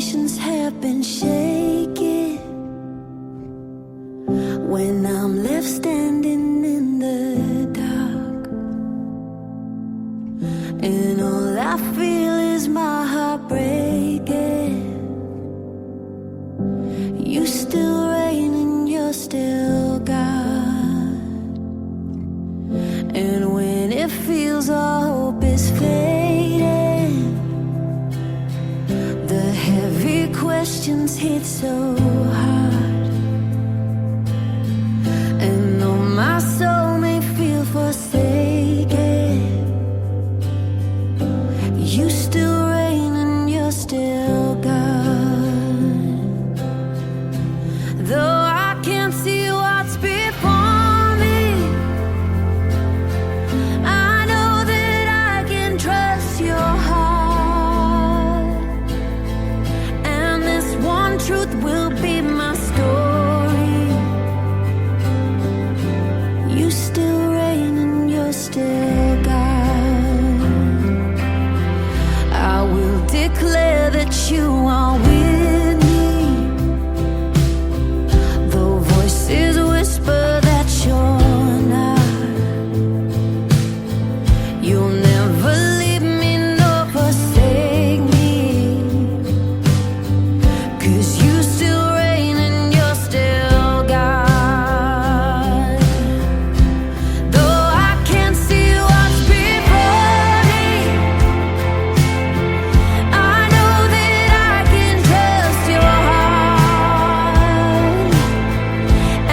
foundations have been shaken, when I'm left standing in the dark, and all I feel is my heart breaking, you still reign and you're still God. And when it feels all hope is fading, the heavy questions hit so hard, and though my soul may feel forsaken, you still reign and you're still God. Though I can't see what's before me, I know that I can trust your heart, and this one truth will be my story. You still reign and you're still God. I will declare that you are with me, though voices whisper that you're not. You'll never leave me nor forsake me, 'cause you still reign and you're still God. Though I can't see what's before me, I know that I can trust your heart,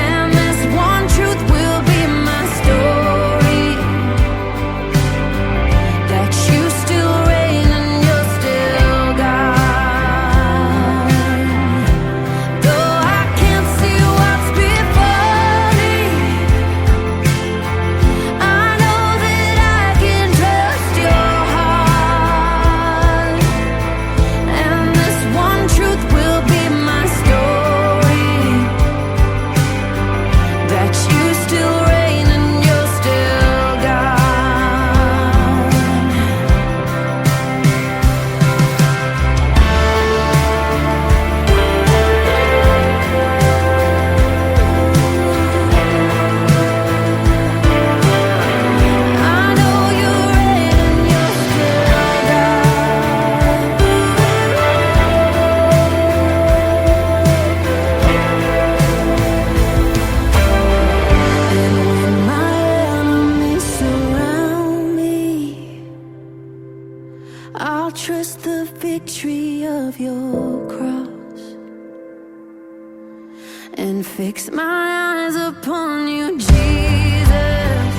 and this one truth will be my story, that you still reign and you're still God. Though I can't see what's before me, I know that I can trust your heart, and this one truth will be my story, that you still reign and you're still God. I know you reign and you're still God. And when my enemies surround me, I'll trust the victory of your cross, and fix my eyes upon you, Jesus.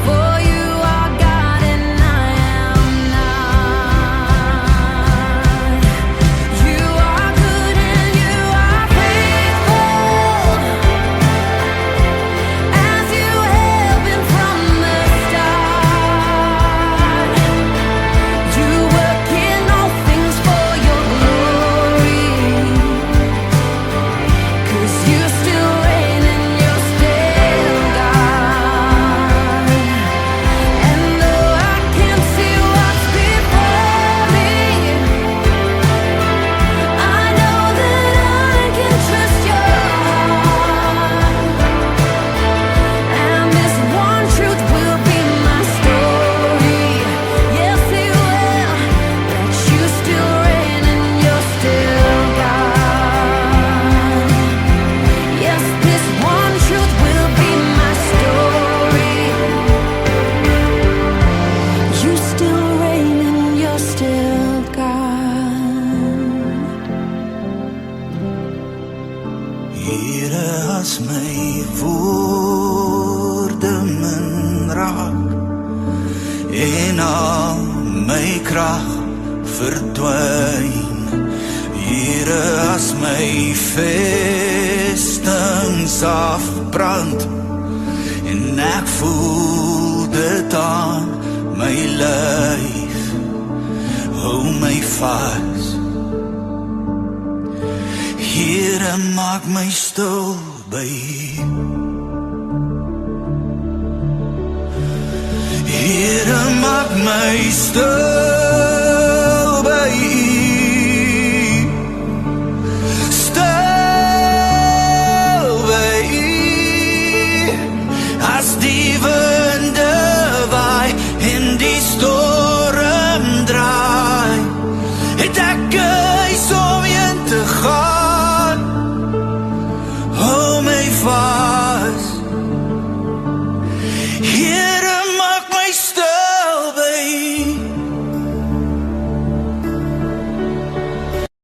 For you are God and I am not. You are good and you are faithful, as you have been from the start. You work in all things for your glory, 'cause you still reign and you're still God. And though I can't see what's before me, I know that I can trust your heart, and this one truth will be my story. Yes, it will, that you still reign and you're still God. Yes, this one truth will be my story. You still reign and you're still God. Here as my woorde min raak en al my krag verdwyn, Here as my vestings afbrand en ek voel dit aan my lyf, hou my vas. Here maak my stil by U. Here maak my stil by U. far